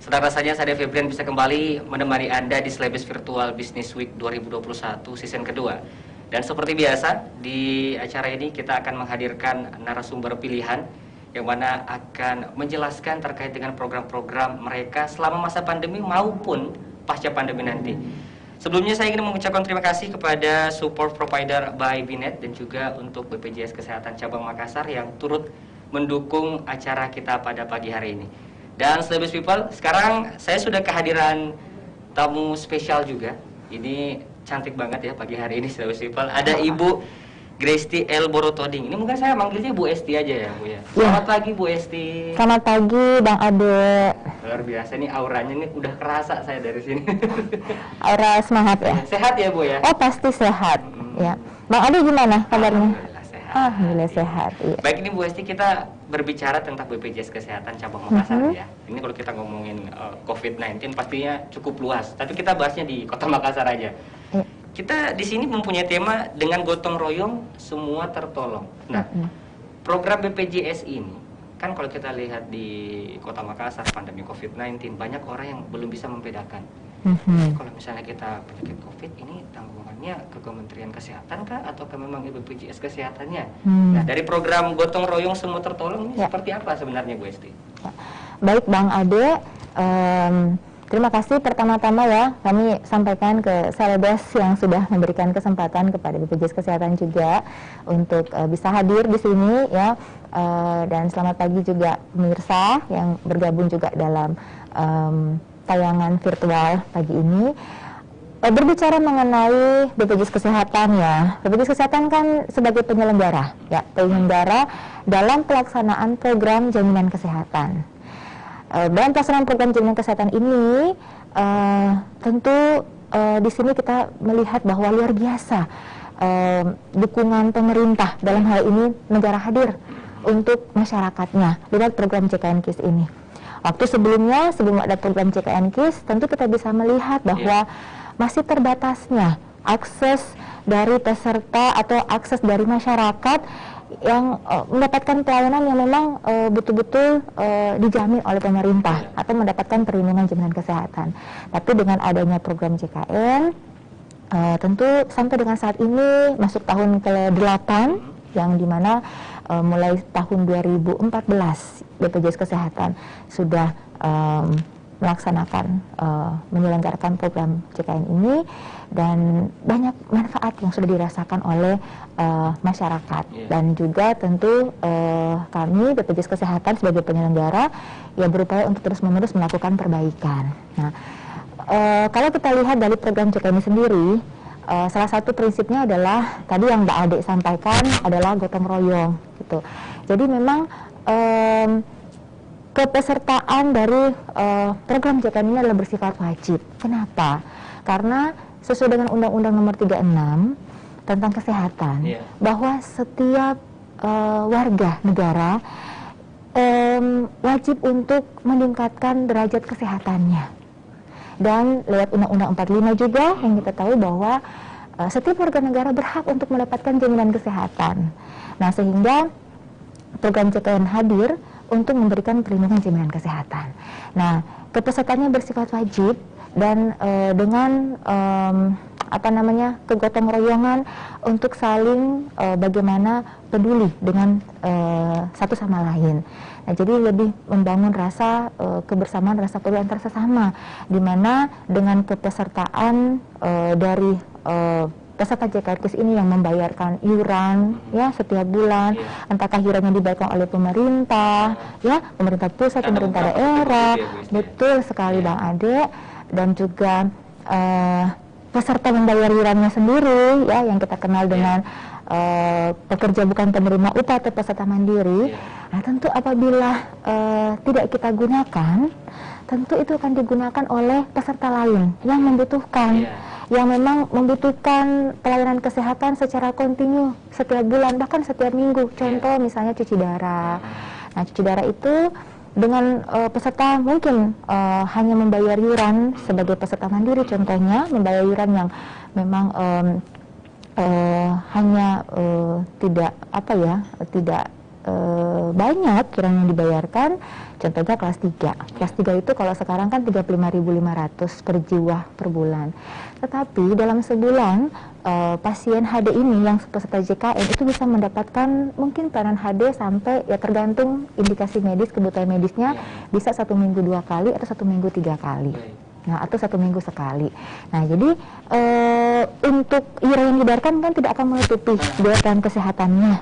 Senang rasanya saya Febrian bisa kembali menemani Anda di Celebes Virtual Business Week 2021 season kedua. Dan seperti biasa, di acara ini kita akan menghadirkan narasumber pilihan yang mana akan menjelaskan terkait dengan program-program mereka selama masa pandemi maupun pasca pandemi nanti. Sebelumnya saya ingin mengucapkan terima kasih kepada support provider by Binet dan juga untuk BPJS Kesehatan Cabang Makassar yang turut mendukung acara kita pada pagi hari ini. Dan Celebes People, sekarang saya sudah kehadiran tamu spesial juga. Ini cantik banget ya pagi hari ini Celebes People. Ada Ibu Gresti L. Borotoding. Ini mungkin saya manggilnya Bu Esti aja ya, Bu ya. Selamat pagi Bu Esti. Selamat pagi Bang Ade. Luar biasa nih auranya nih udah kerasa saya dari sini. Aura semangat ya. Sehat ya Bu ya? Oh pasti sehat. Ya. Bang Ade gimana kabarnya? Alhamdulillah sehat. Alhamdulillah sehat. Iya. Baik, ini Bu Esti kita berbicara tentang BPJS Kesehatan Cabang Makassar ya. Ini kalau kita ngomongin COVID-19 pastinya cukup luas. Tapi kita bahasnya di Kota Makassar aja. Iya. Kita di sini mempunyai tema dengan gotong royong semua tertolong. Nah, program BPJS ini kan kalau kita lihat di Kota Makassar pandemi COVID-19 banyak orang yang belum bisa membedakan. Kalau misalnya kita penyakit COVID ini tanggungannya ke Kementerian Kesehatan kah atau ke memang BPJS Kesehatannya? Nah, dari program gotong royong semua tertolong ini seperti apa sebenarnya Bu Esti? Ya. Baik Bang Ade, terima kasih pertama-tama ya kami sampaikan ke Celebes yang sudah memberikan kesempatan kepada BPJS Kesehatan juga untuk bisa hadir di sini ya, dan selamat pagi juga pemirsa yang bergabung juga dalam tayangan virtual pagi ini. Berbicara mengenai BPJS Kesehatan ya, BPJS Kesehatan kan sebagai penyelenggara ya, penyelenggara dalam pelaksanaan program jaminan kesehatan. Dalam pelaksanaan program jaminan kesehatan ini tentu di sini kita melihat bahwa luar biasa dukungan pemerintah, dalam hal ini negara hadir untuk masyarakatnya dengan program JKN KIS ini. Waktu sebelumnya, sebelum ada program JKN KIS, tentu kita bisa melihat bahwa masih terbatasnya akses dari peserta atau akses dari masyarakat yang mendapatkan pelayanan yang memang betul-betul dijamin oleh pemerintah atau mendapatkan perlindungan jaminan kesehatan. Tapi dengan adanya program JKN, tentu sampai dengan saat ini masuk tahun ke-8 yang dimana mulai tahun 2014 BPJS Kesehatan sudah melaksanakan menyelenggarakan program JKN ini, dan banyak manfaat yang sudah dirasakan oleh masyarakat dan juga tentu kami BPJS Kesehatan sebagai penyelenggara ya berupaya untuk terus-menerus melakukan perbaikan. Nah, kalau kita lihat dari program JKN ini sendiri, salah satu prinsipnya adalah tadi yang Mbak Ade sampaikan adalah gotong royong gitu. Jadi memang kepesertaan dari program JKN ini adalah bersifat wajib. Kenapa? Karena sesuai dengan Undang-Undang Nomor 36 tentang kesehatan, bahwa setiap warga negara wajib untuk meningkatkan derajat kesehatannya. Dan lewat Undang-Undang 45 juga yang kita tahu bahwa setiap warga negara berhak untuk mendapatkan jaminan kesehatan. Nah, sehingga program JKN hadir untuk memberikan perlindungan jaminan kesehatan. Nah, kepesertaannya bersifat wajib dan dengan kegotong royongan untuk saling bagaimana peduli dengan satu sama lain. Nah, jadi lebih membangun rasa kebersamaan, rasa peduli antar sesama, di mana dengan kepesertaan dari peserta JKN KIS ini yang membayarkan iuran ya setiap bulan, entahkah iurannya dibayarkan oleh pemerintah ya, pemerintah pusat, pemerintah daerah, betul sekali Bang Ade, dan juga peserta membayar iurannya sendiri ya, yang kita kenal dengan pekerja bukan penerima upah atau peserta mandiri. Nah, tentu apabila tidak kita gunakan, tentu itu akan digunakan oleh peserta lain yang membutuhkan, yang memang membutuhkan pelayanan kesehatan secara kontinu setiap bulan, bahkan setiap minggu. Contoh misalnya cuci darah. Nah, cuci darah itu dengan peserta mungkin hanya membayar iuran sebagai peserta mandiri, contohnya membayar iuran yang memang hanya tidak banyak kiranya yang dibayarkan. Contohnya kelas 3. Kelas 3 itu kalau sekarang kan 35.500 per jiwa per bulan. Tetapi dalam sebulan pasien HD ini yang peserta JKN itu bisa mendapatkan mungkin pelayanan HD sampai, ya tergantung indikasi medis, kebutuhan medisnya, bisa 1 minggu 2 kali atau 1 minggu 3 kali. Nah, atau 1 minggu sekali. Nah, jadi untuk iuran yang dibayarkan kan tidak akan menutupi biaya pelayanan kesehatannya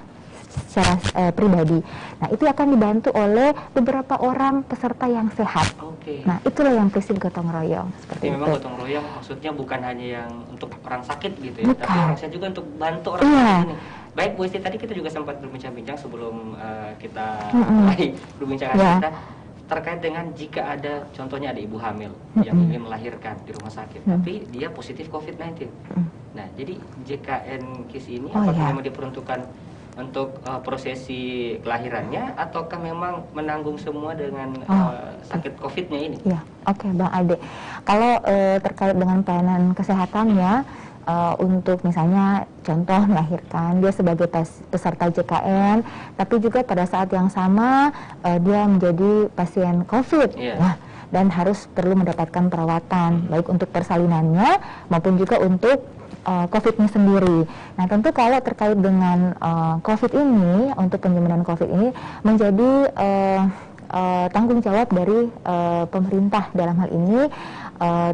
secara pribadi. Nah, itu akan dibantu oleh beberapa orang peserta yang sehat. Nah, itulah yang prinsip gotong royong. Seperti Jadi itu. memang gotong royong maksudnya bukan hanya yang untuk orang sakit gitu ya, Bukan. tapi orang sehat juga untuk bantu orang sakit ini. Baik Bu Isti, tadi kita juga sempat berbincang-bincang sebelum kita mulai perbincangan kita terkait dengan jika ada, contohnya ada ibu hamil yang ingin melahirkan di rumah sakit, tapi dia positif COVID-19. Nah, jadi JKN KIS ini apakah memang diperuntukkan untuk prosesi kelahirannya, ataukah memang menanggung semua dengan sakit COVID-nya ini? Ya, oke, Bang Ade. Kalau terkait dengan pelayanan kesehatannya, untuk misalnya contoh melahirkan, dia sebagai peserta JKN, tapi juga pada saat yang sama dia menjadi pasien COVID. Nah, dan harus perlu mendapatkan perawatan, baik untuk persalinannya maupun juga untuk COVID-nya sendiri. Nah, tentu kalau terkait dengan COVID ini, untuk penjaminan COVID ini menjadi tanggung jawab dari pemerintah dalam hal ini,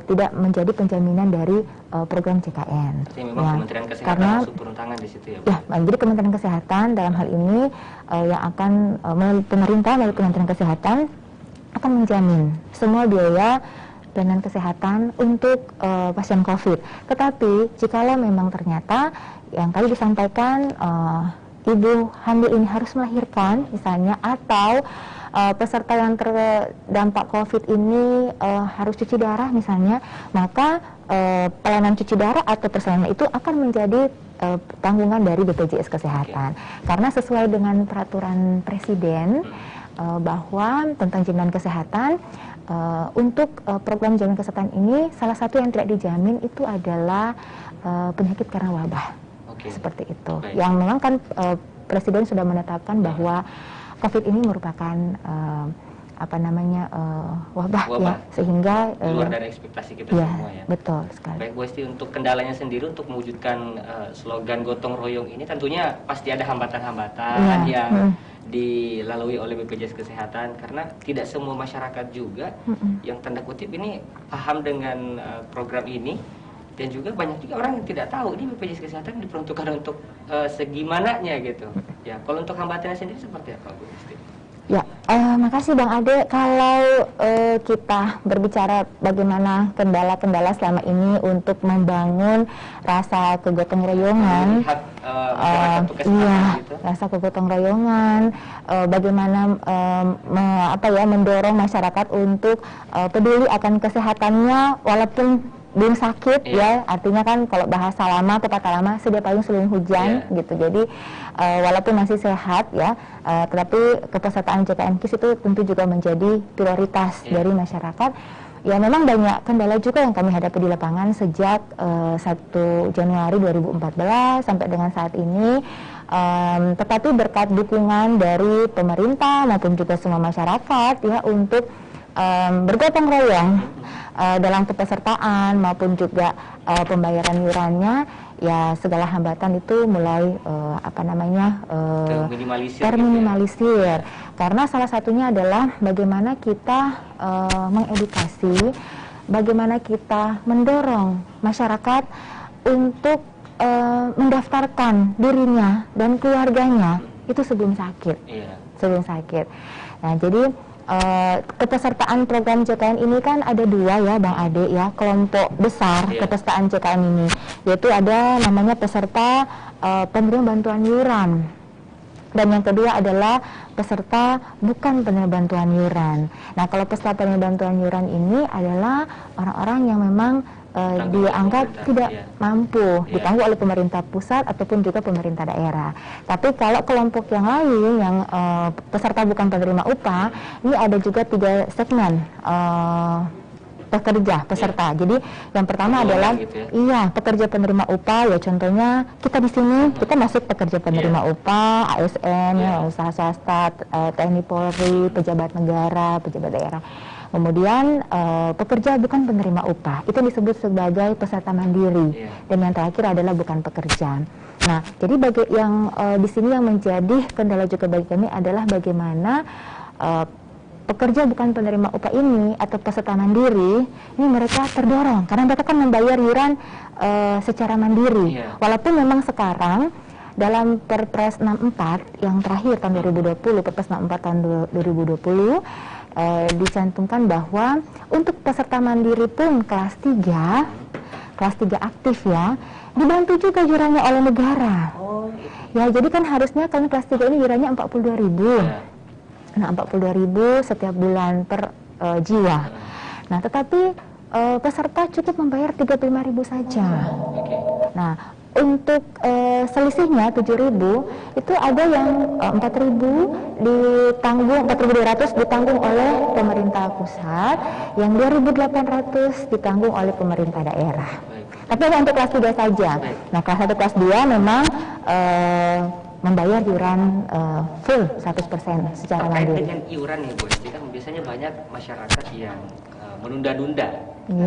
tidak menjadi penjaminan dari program JKN. Jadi memang Kementerian Kesehatan langsung turun tangan di situ ya, Bu? Ya, jadi Kementerian Kesehatan dalam hal ini yang akan pemerintah melalui Kementerian Kesehatan akan menjamin semua biaya pelayanan kesehatan untuk pasien COVID. Tetapi jikalau memang ternyata yang tadi disampaikan ibu hamil ini harus melahirkan misalnya, atau peserta yang terdampak COVID ini harus cuci darah misalnya, maka pelayanan cuci darah atau persalinan itu akan menjadi tanggungan dari BPJS Kesehatan. Karena sesuai dengan peraturan Presiden bahwa tentang jaminan kesehatan, untuk program jaminan kesehatan ini salah satu yang tidak dijamin itu adalah penyakit karena wabah. Seperti itu. Yang memang kan Presiden sudah menetapkan bahwa COVID ini merupakan wabah ya, sehingga luar dari ekspektasi kita semua ya. Betul sekali. Baik Bu Isti, untuk kendalanya sendiri untuk mewujudkan slogan gotong royong ini tentunya pasti ada hambatan-hambatan yang dilalui oleh BPJS Kesehatan, karena tidak semua masyarakat juga yang tanda kutip ini paham dengan program ini, dan juga banyak juga orang yang tidak tahu ini BPJS Kesehatan diperuntukkan untuk segimananya gitu. Ya, kalau untuk hambatannya sendiri seperti apa, Bu Isti? Ya, makasih Bang Ade. Kalau kita berbicara bagaimana kendala-kendala selama ini untuk membangun rasa kegotong royongan, rasa kegotong royongan, bagaimana mendorong masyarakat untuk peduli akan kesehatannya walaupun belum sakit ya, artinya kan kalau bahasa lama, pepatah lama, sedia payung sebelum hujan gitu. Jadi walaupun masih sehat ya, tetapi kepesertaan JKN KIS itu tentu juga menjadi prioritas dari masyarakat. Ya, memang banyak kendala juga yang kami hadapi di lapangan sejak 1 Januari 2014 sampai dengan saat ini. Tetapi berkat dukungan dari pemerintah maupun juga semua masyarakat ya, untuk bergotong royong dalam kepesertaan maupun juga pembayaran iurannya, ya segala hambatan itu mulai terminimalisir. Karena salah satunya adalah bagaimana kita mengedukasi, bagaimana kita mendorong masyarakat untuk mendaftarkan dirinya dan keluarganya itu sebelum sakit. Sebelum sakit. Nah, jadi kepesertaan program JKN ini kan ada 2 ya Bang Ade ya, kelompok besar kepesertaan JKN ini, yaitu ada namanya peserta penerima bantuan iuran, dan yang kedua adalah peserta bukan penerima bantuan iuran. Nah, kalau peserta penerima bantuan iuran ini adalah orang-orang yang memang dianggap tidak mampu ditanggung oleh pemerintah pusat ataupun juga pemerintah daerah. Tapi kalau kelompok yang lain yang peserta bukan penerima upah, ini ada juga 3 segmen peserta. Jadi yang pertama adalah gitu ya? iya, pekerja penerima upah ya, contohnya kita di sini kita masuk pekerja penerima upah, ASN, ya, usaha swasta, TNI Polri, pejabat negara, pejabat daerah. Kemudian pekerja bukan penerima upah, itu disebut sebagai peserta mandiri. Dan yang terakhir adalah bukan pekerja. Nah, jadi bagi yang di sini yang menjadi kendala juga bagi kami adalah bagaimana pekerja bukan penerima upah ini atau peserta mandiri ini mereka terdorong karena mereka kan membayar iuran secara mandiri. Walaupun memang sekarang dalam Perpres 64 yang terakhir tahun 2020, Perpres 64 tahun 2020 dicantumkan bahwa untuk peserta mandiri pun kelas 3 aktif ya, dibantu juga iurannya oleh negara. Ya, jadi kan harusnya kalau kelas 3 ini iurannya 42.000. Nah, 42.000 setiap bulan per jiwa. Nah, tetapi peserta cukup membayar 35.000 saja. Nah, untuk selisihnya 7.000 itu ada yang 4.000 ditanggung, 4.200 ditanggung oleh pemerintah pusat, yang 2.800 ditanggung oleh pemerintah daerah. Tapi untuk kelas 3 saja. Nah, kelas 1 kelas 2 memang membayar iuran full 100% secara mandiri. Dengan iuran nih Bu Esti, kan biasanya banyak masyarakat yang menunda-nunda.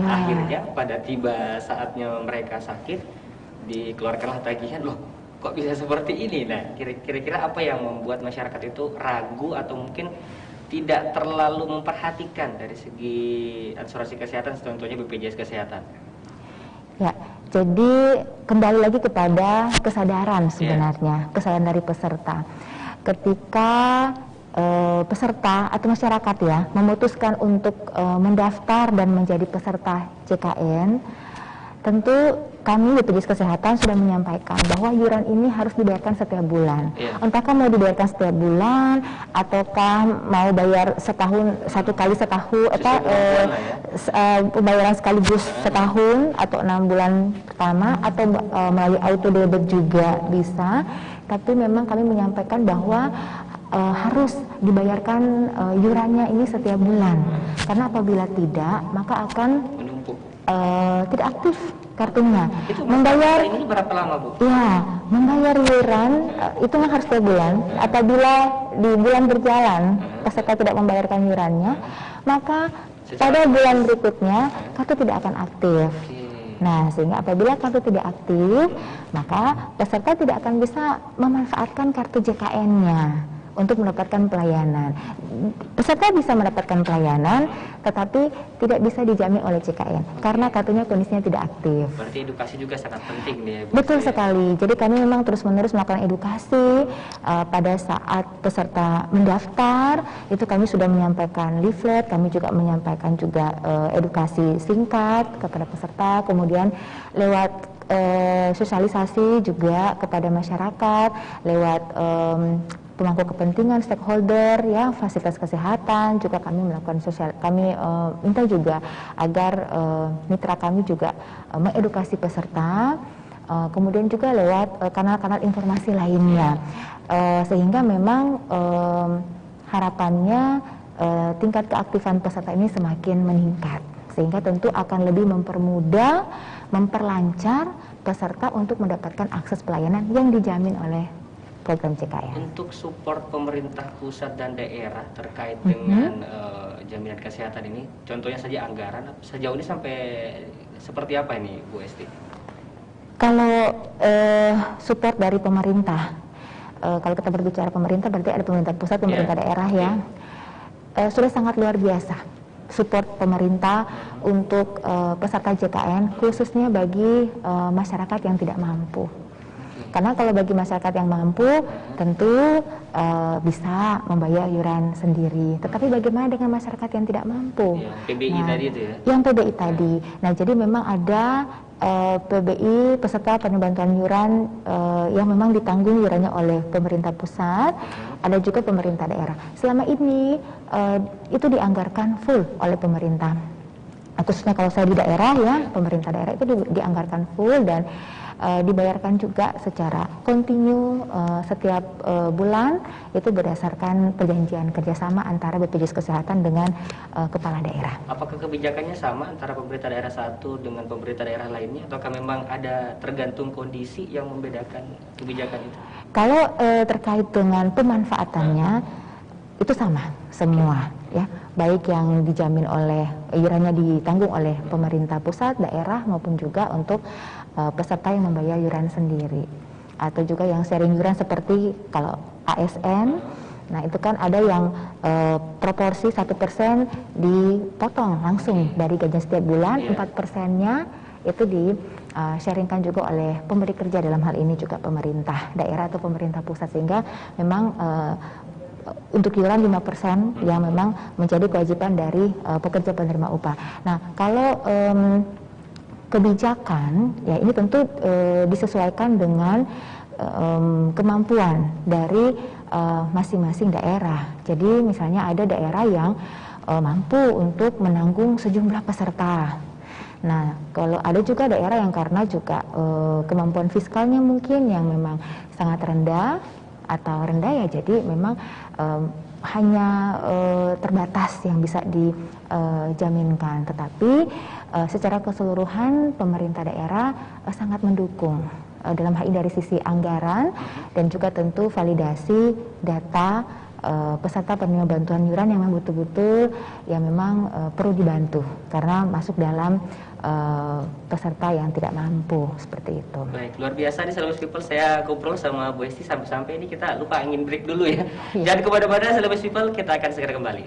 Akhirnya pada tiba saatnya mereka sakit dikeluarkanlah tagihan, loh kok bisa seperti ini. Nah, kira-kira apa yang membuat masyarakat itu ragu atau mungkin tidak terlalu memperhatikan dari segi asuransi kesehatan, contohnya BPJS Kesehatan? Ya, jadi kembali lagi kepada kesadaran sebenarnya, kesadaran dari peserta. Ketika peserta atau masyarakat ya memutuskan untuk mendaftar dan menjadi peserta JKN, tentu kami BPJS Kesehatan sudah menyampaikan bahwa iuran ini harus dibayarkan setiap bulan. Entahkah mau dibayarkan setiap bulan, ataukah mau bayar satu kali setahun, pembayaran sekaligus setahun atau 6 bulan pertama, atau melalui auto debit juga bisa. Tapi memang kami menyampaikan bahwa harus dibayarkan iurannya ini setiap bulan, karena apabila tidak maka akan tidak aktif kartunya. Membayar ini berapa lama Bu? Ya, membayar iuran itu harus setiap bulan. Apabila di bulan berjalan peserta tidak membayarkan iurannya, maka pada bulan berikutnya kartu tidak akan aktif. Nah, sehingga apabila kartu tidak aktif, maka peserta tidak akan bisa memanfaatkan kartu JKN-nya untuk mendapatkan pelayanan. Peserta bisa mendapatkan pelayanan, tetapi tidak bisa dijamin oleh JKN karena kartunya kondisinya tidak aktif. Berarti edukasi juga sangat penting nih ya, Bu. Betul sekali. Jadi kami memang terus-menerus melakukan edukasi pada saat peserta mendaftar. Itu kami sudah menyampaikan leaflet, kami juga menyampaikan juga edukasi singkat kepada peserta, kemudian lewat sosialisasi juga kepada masyarakat, lewat pemangku kepentingan, stakeholder, ya, fasilitas kesehatan juga kami melakukan kami minta juga agar mitra kami juga mengedukasi peserta, kemudian juga lewat kanal-kanal informasi lainnya, sehingga memang harapannya tingkat keaktifan peserta ini semakin meningkat, sehingga tentu akan lebih mempermudah, memperlancar peserta untuk mendapatkan akses pelayanan yang dijamin oleh program JKN. Untuk support pemerintah pusat dan daerah terkait dengan jaminan kesehatan ini, contohnya saja anggaran, sejauh ini sampai seperti apa ini Bu Esti? Kalau support dari pemerintah, kalau kita berbicara pemerintah berarti ada pemerintah pusat, pemerintah daerah ya, sudah sangat luar biasa support pemerintah untuk peserta JKN, khususnya bagi masyarakat yang tidak mampu. Karena kalau bagi masyarakat yang mampu tentu bisa membayar iuran sendiri. Tetapi bagaimana dengan masyarakat yang tidak mampu? PBI tadi itu ya? Yang PBI tadi. Nah, jadi memang ada PBI peserta penbantuan iuran yang memang ditanggung iurannya oleh pemerintah pusat, ada juga pemerintah daerah. Selama ini itu dianggarkan full oleh pemerintah. khususnya kalau saya di daerah ya, pemerintah daerah itu dianggarkan full dan dibayarkan juga secara kontinu setiap bulan, itu berdasarkan perjanjian kerjasama antara BPJS Kesehatan dengan kepala daerah. Apakah kebijakannya sama antara pemerintah daerah satu dengan pemerintah daerah lainnya, ataukah memang ada tergantung kondisi yang membedakan kebijakan itu? Kalau terkait dengan pemanfaatannya itu sama semua ya, baik yang dijamin oleh iurannya ditanggung oleh pemerintah pusat, daerah maupun juga untuk peserta yang membayar iuran sendiri, atau juga yang sharing iuran seperti kalau ASN. Nah itu kan ada yang proporsi 1% dipotong langsung dari gaji setiap bulan, 4%-nya itu di sharingkan juga oleh pemberi kerja, dalam hal ini juga pemerintah daerah atau pemerintah pusat, sehingga memang untuk iuran 5% yang memang menjadi kewajiban dari pekerja penerima upah. Nah kalau kebijakan ya ini tentu disesuaikan dengan kemampuan dari masing-masing daerah. Jadi misalnya ada daerah yang mampu untuk menanggung sejumlah peserta. Nah kalau ada juga daerah yang karena juga kemampuan fiskalnya mungkin yang memang sangat rendah ya, jadi memang hanya terbatas yang bisa dijaminkan, tetapi secara keseluruhan pemerintah daerah sangat mendukung dalam hal ini dari sisi anggaran dan juga tentu validasi data peserta penerima bantuan iuran yang memang betul-betul yang memang perlu dibantu karena masuk dalam peserta yang tidak mampu, seperti itu. Baik, luar biasa di Celebes People, saya ngobrol sama Bu Esti sampai-sampai ini kita lupa ingin break dulu ya. Jangan kemana-mana Celebes People, kita akan segera kembali.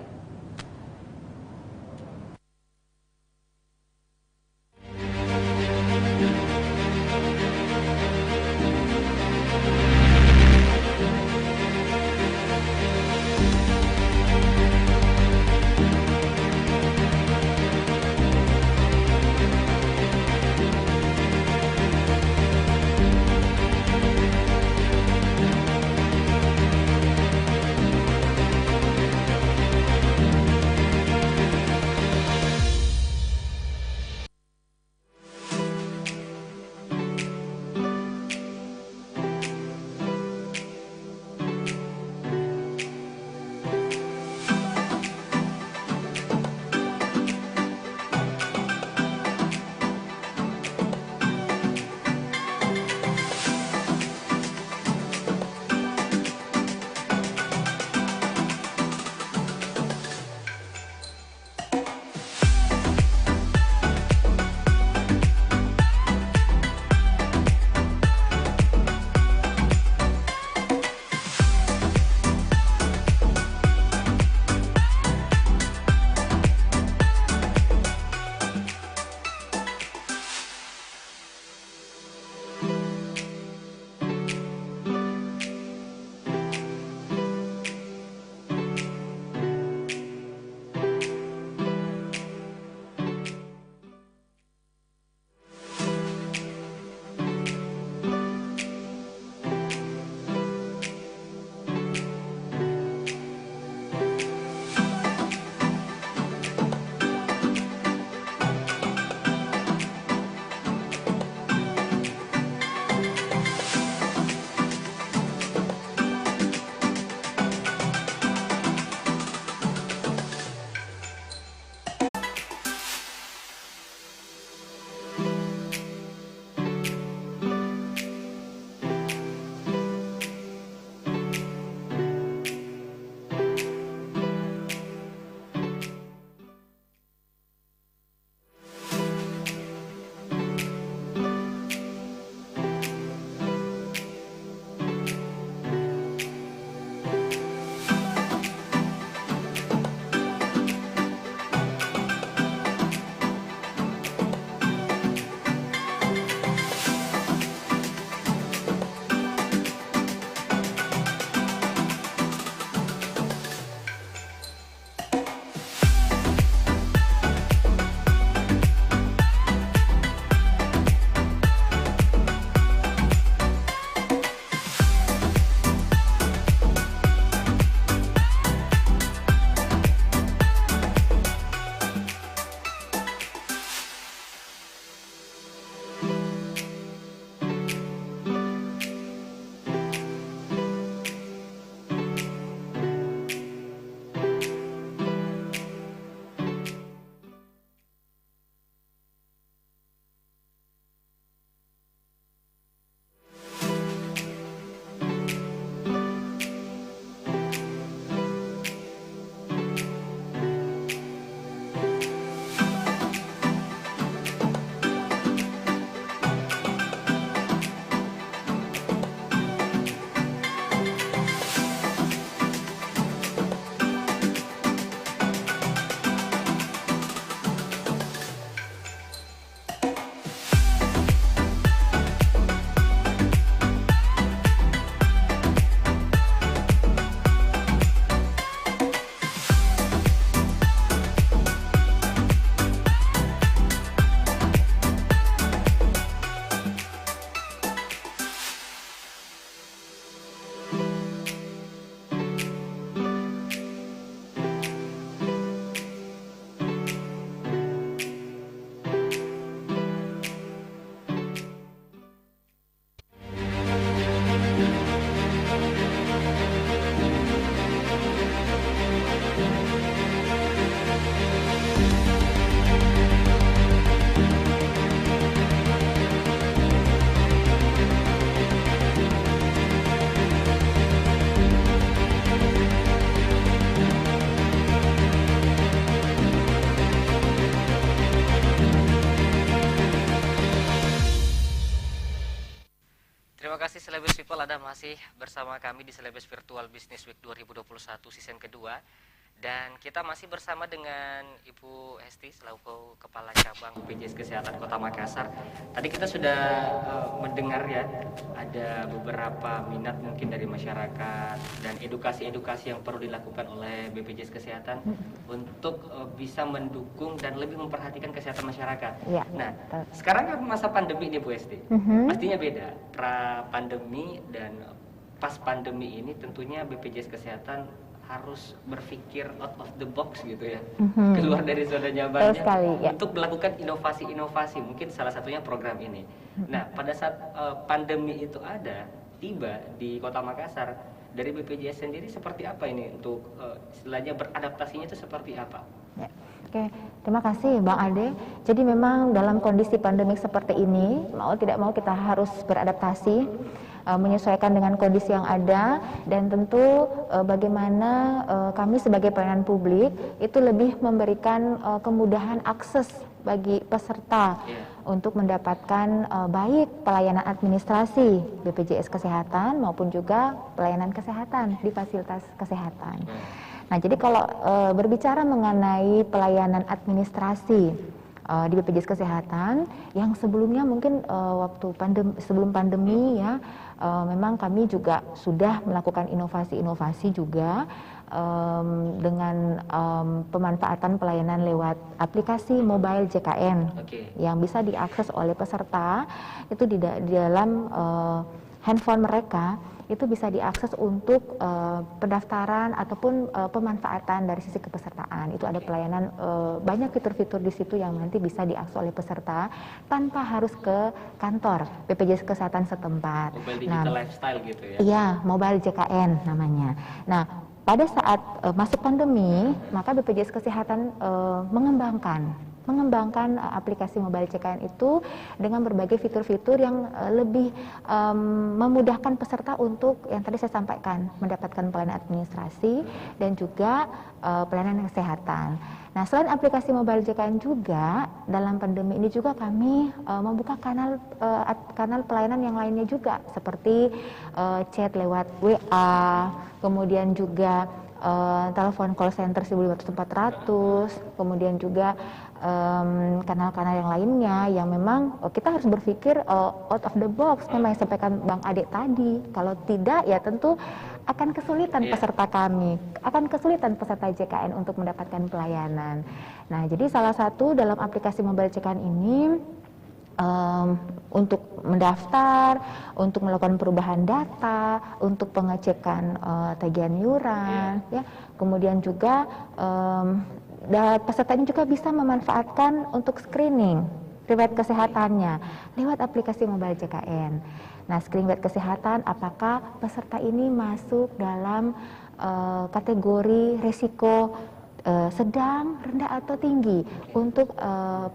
masih bersama kami di Selebes Virtual Business Week 2021 season kedua. Dan kita masih bersama dengan Ibu Hesti selaku Kepala Cabang BPJS Kesehatan Kota Makassar. Tadi kita sudah mendengar ya, ada beberapa minat mungkin dari masyarakat dan edukasi-edukasi yang perlu dilakukan oleh BPJS Kesehatan untuk bisa mendukung dan lebih memperhatikan kesehatan masyarakat. Ya, nah, sekarang kan masa pandemi nih Bu Hesti. Pastinya beda, pra-pandemi dan pas pandemi ini tentunya BPJS Kesehatan harus berpikir out of the box gitu ya, keluar dari zona nyamannya untuk melakukan inovasi-inovasi, mungkin salah satunya program ini. Nah, pada saat pandemi itu tiba di Kota Makassar, dari BPJS sendiri seperti apa ini untuk istilahnya beradaptasinya itu seperti apa? Ya. Oke, terima kasih Bang Ade. Jadi memang dalam kondisi pandemik seperti ini, mau tidak mau kita harus beradaptasi, menyesuaikan dengan kondisi yang ada, dan tentu bagaimana kami sebagai pelayanan publik itu lebih memberikan kemudahan akses bagi peserta untuk mendapatkan baik pelayanan administrasi BPJS Kesehatan maupun juga pelayanan kesehatan di fasilitas kesehatan. Nah, jadi kalau berbicara mengenai pelayanan administrasi di BPJS Kesehatan, yang sebelumnya mungkin waktu sebelum pandemi ya, memang kami juga sudah melakukan inovasi-inovasi juga dengan pemanfaatan pelayanan lewat aplikasi mobile JKN yang bisa diakses oleh peserta itu di dalam handphone mereka. Itu bisa diakses untuk pendaftaran ataupun pemanfaatan dari sisi kepesertaan. Itu ada pelayanan, banyak fitur-fitur di situ yang nanti bisa diakses oleh peserta tanpa harus ke kantor BPJS Kesehatan setempat. Mobile digital lifestyle gitu ya? Iya, mobile JKN namanya. Nah, pada saat masuk pandemi, maka BPJS Kesehatan mengembangkan aplikasi mobile JKN itu dengan berbagai fitur-fitur yang lebih memudahkan peserta untuk yang tadi saya sampaikan, mendapatkan pelayanan administrasi dan juga pelayanan kesehatan. Nah, selain aplikasi mobile JKN juga, dalam pandemi ini juga kami membuka kanal pelayanan yang lainnya juga, seperti chat lewat WA, kemudian juga telepon call center 1.400, kemudian juga kanal-kanal yang lainnya yang memang kita harus berpikir out of the box, memang yang sampaikan Bang Ade tadi. Kalau tidak ya tentu akan kesulitan peserta kami, akan kesulitan peserta JKN untuk mendapatkan pelayanan. Nah, jadi salah satu dalam aplikasi mobile JKN ini untuk mendaftar, untuk melakukan perubahan data, untuk pengecekan tagihan iuran, ya, kemudian juga peserta ini juga bisa memanfaatkan untuk screening riwayat kesehatannya lewat aplikasi mobile JKN. Nah, screening riwayat kesehatan, apakah peserta ini masuk dalam kategori risiko sedang, rendah atau tinggi untuk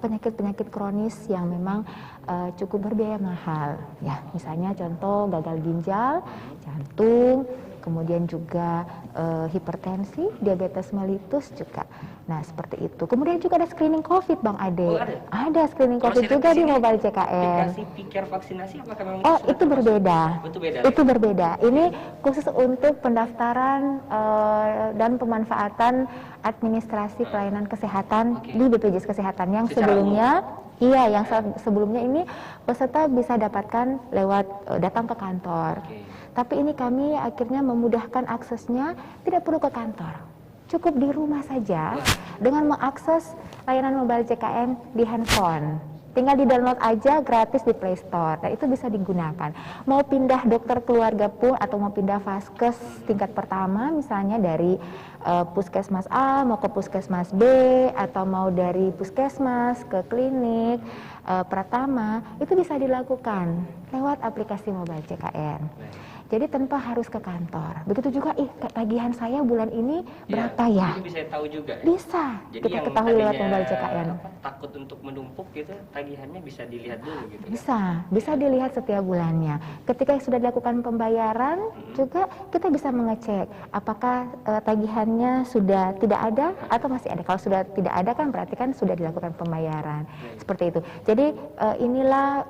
penyakit-penyakit kronis yang memang cukup berbiaya mahal. Ya, misalnya contoh gagal ginjal, jantung, kemudian juga hipertensi, diabetes mellitus juga. Nah, seperti itu. Kemudian juga ada screening COVID, Bang Ade. Oh, ada? Ada screening COVID juga di mobile JKN. Aplikasi Pikir vaksinasi apakah memang itu berbeda. Itu beda. Itu berbeda. Ini khusus untuk pendaftaran dan pemanfaatan administrasi pelayanan kesehatan di BPJS Kesehatan yang sebelumnya sebelumnya ini peserta bisa dapatkan lewat datang ke kantor. Tapi ini kami akhirnya memudahkan aksesnya, tidak perlu ke kantor. Cukup di rumah saja dengan mengakses layanan mobile JKN di handphone. Tinggal di-download aja gratis di Play Store, dan itu bisa digunakan. Mau pindah dokter keluarga pun atau mau pindah vaskes tingkat pertama misalnya dari puskesmas A mau ke puskesmas B, atau mau dari puskesmas ke klinik Pratama, itu bisa dilakukan lewat aplikasi mobile JKN. Jadi tanpa harus ke kantor. Begitu juga, tagihan saya bulan ini berapa ya? Jadi bisa tahu juga. Bisa. Jadi kita ketahui lewat mobile JKN. Takut untuk menumpuk gitu, tagihannya bisa dilihat dulu gitu. Bisa dilihat setiap bulannya. Ketika sudah dilakukan pembayaran, juga kita bisa mengecek apakah tagihannya sudah tidak ada atau masih ada. Kalau sudah tidak ada kan berarti kan sudah dilakukan pembayaran. Seperti itu. Jadi inilah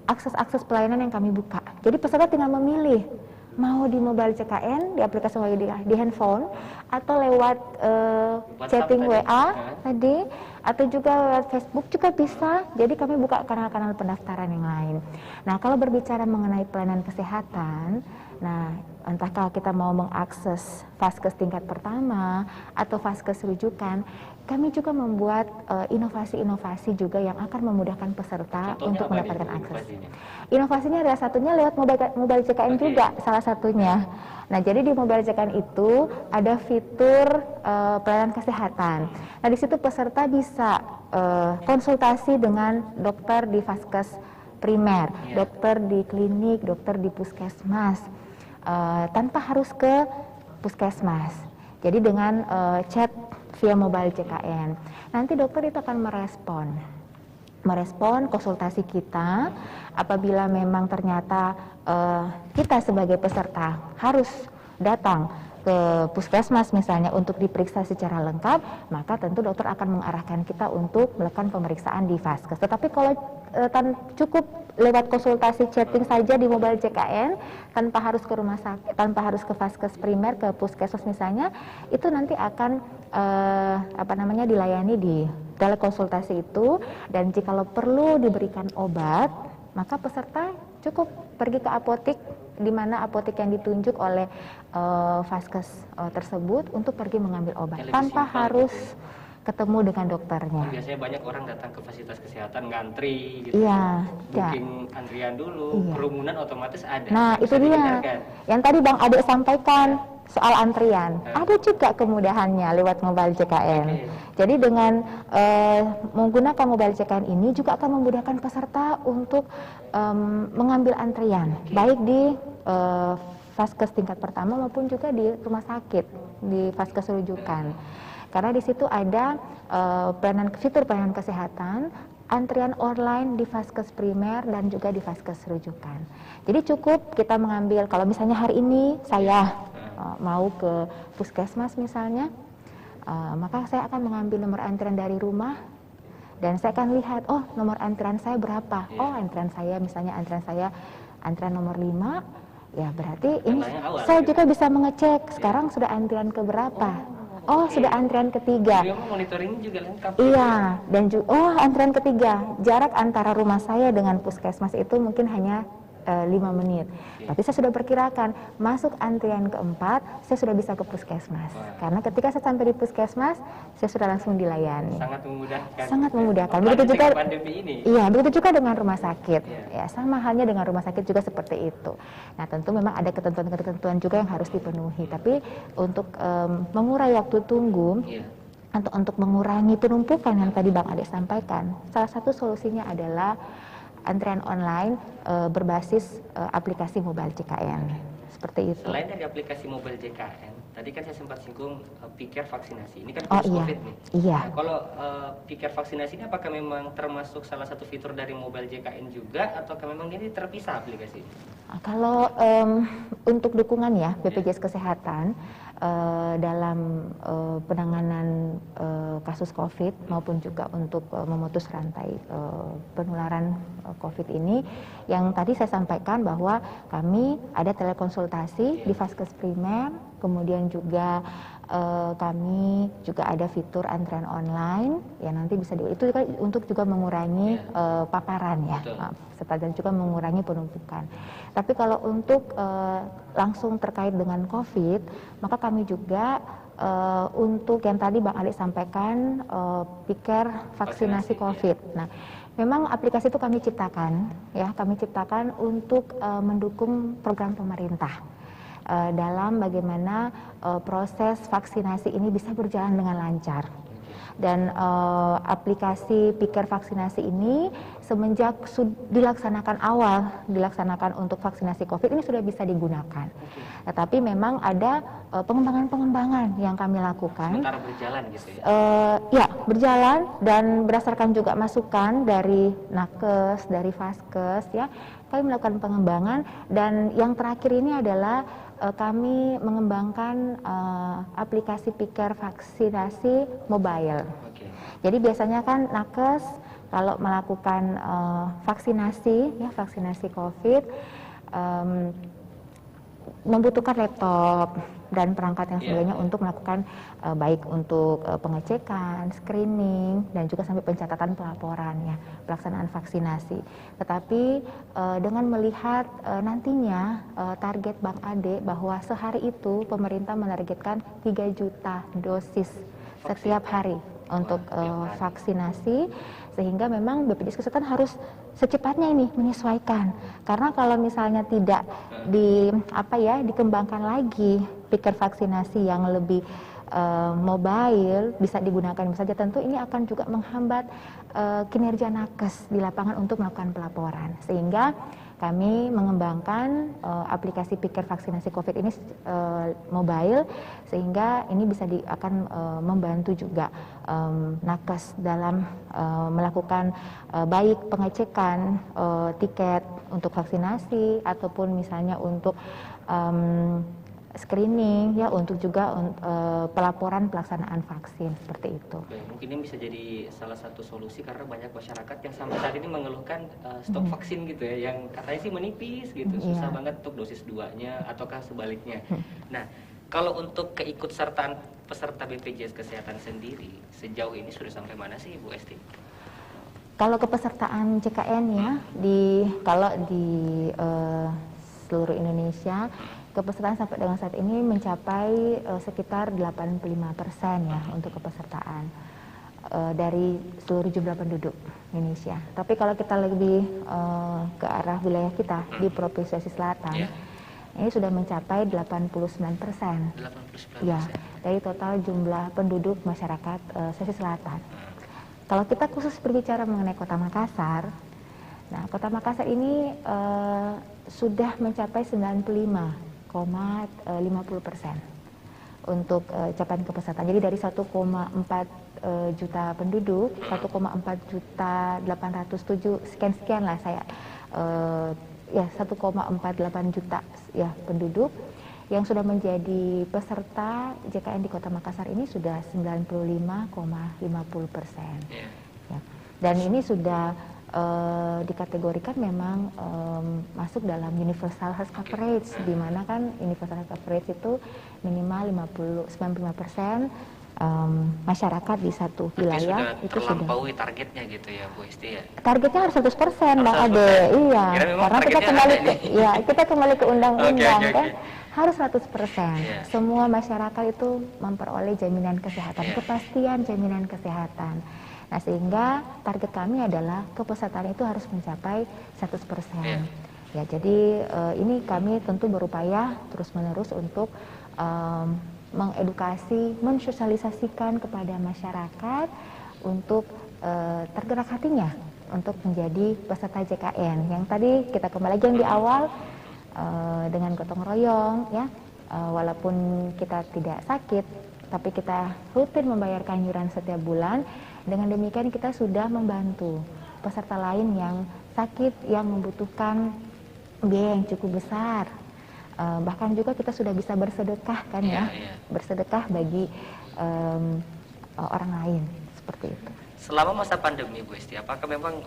akses-akses pelayanan yang kami buka. Jadi peserta tinggal memilih mau di mobile CKN, di aplikasi di handphone, atau lewat chatting tadi. WA tadi, atau juga lewat Facebook juga bisa. Jadi kami buka kanal-kanal pendaftaran yang lain. Nah, kalau berbicara mengenai pelayanan kesehatan, nah entahkah kita mau mengakses vaskes tingkat pertama atau vaskes rujukan, kami juga membuat inovasi-inovasi juga yang akan memudahkan peserta untuk mendapatkan akses. Inovasinya adalah satunya lewat mobile CKN juga, salah satunya. Nah, jadi di mobile CKN itu ada fitur pelayanan kesehatan. Nah, di situ peserta bisa konsultasi dengan dokter di vaskes primer, dokter di klinik, dokter di puskesmas, tanpa harus ke puskesmas. Jadi dengan chat via mobile CKN, nanti dokter itu akan merespon konsultasi kita. Apabila memang ternyata kita sebagai peserta harus datang ke puskesmas misalnya untuk diperiksa secara lengkap, maka tentu dokter akan mengarahkan kita untuk melakukan pemeriksaan di vaskes. Tetapi kalau cukup lewat konsultasi chatting saja di mobile CKN tanpa harus ke rumah sakit, tanpa harus ke vaskes primer, ke puskesmas misalnya, itu nanti akan dilayani di telekonsultasi itu. Dan jikalau perlu diberikan obat, maka peserta cukup pergi ke apotik, di mana apotik yang ditunjuk oleh vaskes tersebut untuk pergi mengambil obat tanpa harus ketemu dengan dokternya. Biasanya banyak orang datang ke fasilitas kesehatan ngantri gitu. Booking antrian dulu, kerumunan otomatis ada. Nah, itu dia yang tadi Bang Ade sampaikan soal antrian. Ada juga kemudahannya lewat mobile CKN. Jadi dengan menggunakan mobile CKN ini juga akan memudahkan peserta untuk mengambil antrian, baik di vaskes tingkat pertama maupun juga di rumah sakit, di vaskes rujukan. Karena di situ ada fitur pelayanan kesehatan, antrian online di vaskes primer dan juga di vaskes rujukan. Jadi cukup kita mengambil, kalau misalnya hari ini saya mau ke puskesmas misalnya, maka saya akan mengambil nomor antrian dari rumah dan saya akan lihat, oh nomor antrian saya berapa? Oh antrian saya misalnya antrian nomor 5, ya berarti ini saya juga bisa mengecek sekarang sudah antrian ke berapa. Oh, sudah antrian ketiga. Monitoring juga lengkap. Iya, dan antrian ketiga. Jarak antara rumah saya dengan puskesmas itu mungkin hanya 5 menit. Tapi saya sudah perkirakan masuk antrian keempat, saya sudah bisa ke puskesmas. Karena ketika saya sampai di puskesmas, saya sudah langsung dilayani. Sangat memudahkan. Sangat memudahkan. Begitu juga pandemi ini. Iya, begitu juga dengan rumah sakit. Ya, sama halnya dengan rumah sakit juga seperti itu. Nah, tentu memang ada ketentuan-ketentuan juga yang harus dipenuhi. Tapi untuk mengurai waktu tunggu, untuk mengurangi penumpukan yang tadi Bang Ade sampaikan, salah satu solusinya adalah antrian online berbasis aplikasi mobile CKN. Seperti itu. Selain dari aplikasi mobile CKN, tadi kan saya sempat singgung Piker vaksinasi. Ini kan COVID nih. Iya. Nah, kalau Piker vaksinasi ini apakah memang termasuk salah satu fitur dari mobile CKN juga, ataukah memang ini terpisah aplikasi? Kalau untuk dukungan ya BPJS Kesehatan dalam penanganan kasus COVID maupun juga untuk memutus rantai penularan COVID ini, yang tadi saya sampaikan bahwa kami ada telekonsultasi di vaskes primer, kemudian juga kami juga ada fitur antrian online yang nanti bisa itu juga untuk juga mengurangi paparan ya, serta dan juga mengurangi penumpukan. Tapi kalau untuk langsung terkait dengan COVID, maka kami juga untuk yang tadi Bang Ade sampaikan Piker vaksinasi COVID. Nah, memang aplikasi itu kami ciptakan untuk mendukung program pemerintah dalam bagaimana proses vaksinasi ini bisa berjalan dengan lancar. Dan aplikasi Piker vaksinasi ini semenjak dilaksanakan untuk vaksinasi COVID ini sudah bisa digunakan. Tetapi memang ada pengembangan-pengembangan yang kami lakukan. Sementara berjalan gitu ya? Ya, berjalan dan berdasarkan juga masukan dari Nakes, dari Vaskes ya, kami melakukan pengembangan. Dan yang terakhir ini adalah kami mengembangkan aplikasi Piker vaksinasi mobile. Jadi biasanya kan Nakes kalau melakukan vaksinasi, ya vaksinasi COVID, membutuhkan laptop dan perangkat yang sebagainya untuk melakukan baik untuk pengecekan, screening, dan juga sampai pencatatan pelaporannya, pelaksanaan vaksinasi. Tetapi dengan melihat nantinya target Bang Ade bahwa sehari itu pemerintah menargetkan 3 juta dosis setiap hari untuk vaksinasi, sehingga memang BPJS Kesehatan harus secepatnya ini menyesuaikan, karena kalau misalnya tidak dikembangkan lagi pikir vaksinasi yang lebih mobile, bisa digunakan saja, tentu ini akan juga menghambat kinerja nakes di lapangan untuk melakukan pelaporan, sehingga kami mengembangkan aplikasi pikir vaksinasi COVID ini mobile, sehingga ini bisa akan membantu juga nakes dalam melakukan baik pengecekan tiket untuk vaksinasi ataupun misalnya untuk screening, ya, untuk juga pelaporan pelaksanaan vaksin seperti itu. Mungkin ini bisa jadi salah satu solusi karena banyak masyarakat yang sampai saat ini mengeluhkan stok vaksin gitu ya, yang katanya sih menipis gitu, susah banget untuk dosis 2-nya ataukah sebaliknya. Nah, kalau untuk keikutsertaan peserta BPJS Kesehatan sendiri, sejauh ini sudah sampai mana sih Bu Esti? Kalau kepesertaan JKN ya, kalau di seluruh Indonesia, kepesertaan sampai dengan saat ini mencapai sekitar 85% ya untuk kepesertaan dari seluruh jumlah penduduk Indonesia. Tapi kalau kita lebih ke arah wilayah kita di Provinsi Sulawesi Selatan, ini sudah mencapai 89%. 89%. Ya, dari total jumlah penduduk masyarakat Sulawesi Selatan. Kalau kita khusus berbicara mengenai Kota Makassar, nah Kota Makassar ini sudah mencapai 95,50% untuk capaian kepesertaan. Jadi dari 1,4 juta penduduk, 1,4 juta 807 sekian lah saya 1,48 juta ya penduduk yang sudah menjadi peserta JKN di Kota Makassar ini sudah 95,50%. Ya. Dan ini sudah dikategorikan memang masuk dalam universal health coverage, di mana kan universal health coverage itu minimal 95% masyarakat di satu wilayah itu terlampaui targetnya gitu ya Bu Esti ya. Targetnya harus 100% Bang Ade. Iya, karena kita kembali ke undang-undang kan. Harus 100%. Semua masyarakat itu memperoleh jaminan kesehatan, kepastian jaminan kesehatan. Nah, sehingga target kami adalah kepesertaan itu harus mencapai 100%. Ya, jadi ini kami tentu berupaya terus-menerus untuk mengedukasi, mensosialisasikan kepada masyarakat untuk tergerak hatinya untuk menjadi peserta JKN. Yang tadi kita kembali lagi yang di awal dengan gotong royong, ya, walaupun kita tidak sakit, tapi kita rutin membayarkan iuran setiap bulan. Dengan demikian kita sudah membantu peserta lain yang sakit, yang membutuhkan biaya yang cukup besar. Bahkan juga kita sudah bisa bersedekah kan bersedekah bagi orang lain seperti itu. Selama masa pandemi Bu Esti, apakah memang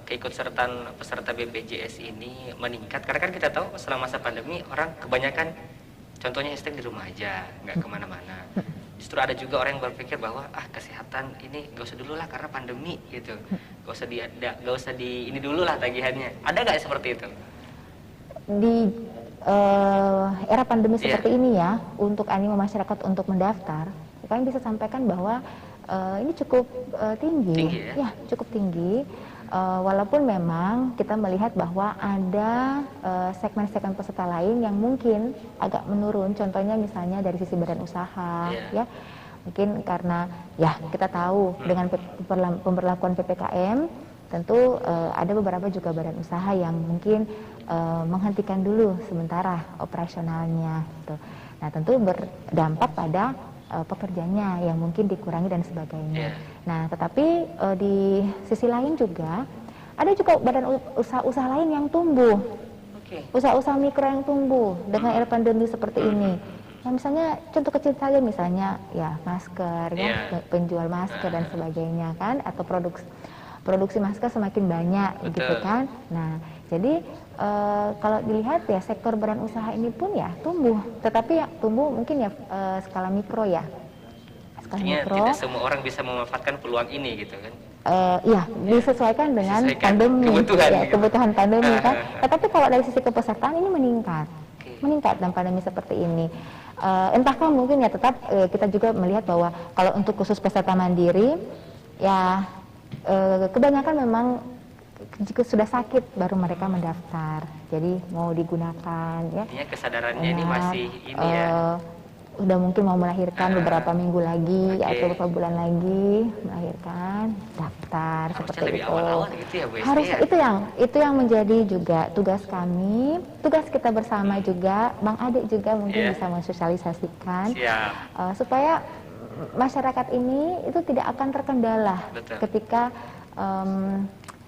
keikutsertaan peserta BPJS ini meningkat? Karena kan kita tahu selama masa pandemi orang kebanyakan contohnya stay di rumah aja, nggak kemana-mana. Justru ada juga orang yang berpikir bahwa kesehatan ini gak usah dulu lah karena pandemi gitu, gak usah di ini dulu lah tagihannya. Ada nggak seperti itu? Di era pandemi seperti ini ya, untuk animo masyarakat untuk mendaftar, kami bisa sampaikan bahwa ini cukup tinggi ya, cukup tinggi. Walaupun memang kita melihat bahwa ada segmen-segmen peserta lain yang mungkin agak menurun, contohnya misalnya dari sisi badan usaha, ya, mungkin karena ya kita tahu dengan pemberlakuan PPKM, tentu ada beberapa juga badan usaha yang mungkin menghentikan dulu sementara operasionalnya, gitu. Nah, tentu berdampak pada pekerjanya yang mungkin dikurangi dan sebagainya. Nah, tetapi di sisi lain juga ada juga badan usaha lain yang tumbuh, usaha-usaha mikro yang tumbuh dengan era pandemi seperti ini. Nah, misalnya contoh kecil saja, misalnya ya masker, ya penjual masker dan sebagainya kan, atau produk produksi masker semakin banyak, Betul. gitu kan. Nah, jadi kalau dilihat ya sektor badan usaha ini pun ya tumbuh, tetapi ya tumbuh mungkin ya skala mikro ya. Skala Artinya mikro. tidak semua orang bisa memanfaatkan peluang ini gitu kan. Iya, disesuaikan dengan Disesuaikan pandemi, kebutuhan, ya, gitu. kebutuhan pandemi kan. Tetapi kalau dari sisi kepesertaan ini Oke. meningkat dalam pandemi seperti ini. Entahkah mungkin ya tetap kita juga melihat bahwa kalau untuk khusus peserta mandiri, ya kebanyakan memang jika sudah sakit baru mereka mendaftar. Jadi mau digunakan ya. Artinya kesadarannya ini masih ini ya. Udah mungkin mau melahirkan beberapa minggu lagi Oke. atau beberapa bulan lagi melahirkan, daftar Harusnya seperti lebih itu. awal-awal gitu ya, Bu Esti, Harus ya? itu yang menjadi juga tugas kami, tugas kita bersama juga. Bang Ade juga mungkin Iya. bisa mensosialisasikan Siap. supaya masyarakat ini itu tidak akan terkendala Betul. ketika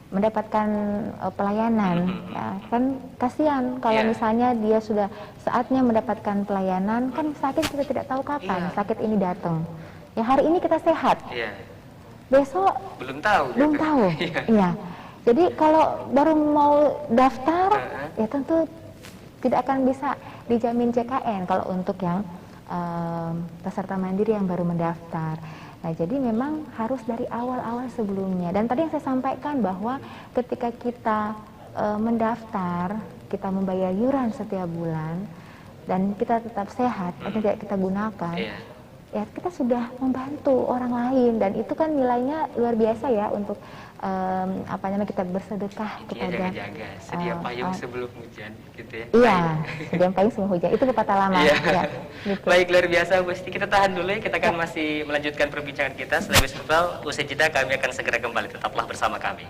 mendapatkan pelayanan. Ya, kan kasihan kalau Iya. misalnya dia sudah saatnya mendapatkan pelayanan, kan sakit kita tidak tahu kapan Iya. sakit ini datang. Ya hari ini kita sehat, Iya. besok Belum tahu. belum gitu. tahu. Iya. Iya. Jadi kalau baru mau daftar, Heeh. ya tentu tidak akan bisa dijamin JKN kalau untuk yang peserta mandiri yang baru mendaftar. Nah, jadi memang harus dari awal-awal sebelumnya. Dan tadi yang saya sampaikan bahwa ketika kita mendaftar, kita membayar iuran setiap bulan, dan kita tetap sehat, dan tidak kita gunakan, Iya. ya kita sudah membantu orang lain, dan itu kan nilainya luar biasa ya untuk kita bersedekah Intinya kepada jaga-jaga, sedia payung sebelum hujan gitu ya. iya, sedia payung sebelum hujan, itu pepatah lama. Iya. Ya, gitu. Baik, luar biasa Bu Esti. Kita tahan dulu ya, kita akan masih melanjutkan perbincangan kita. Selebes virtual, usai jeda kami akan segera kembali. Tetaplah bersama kami.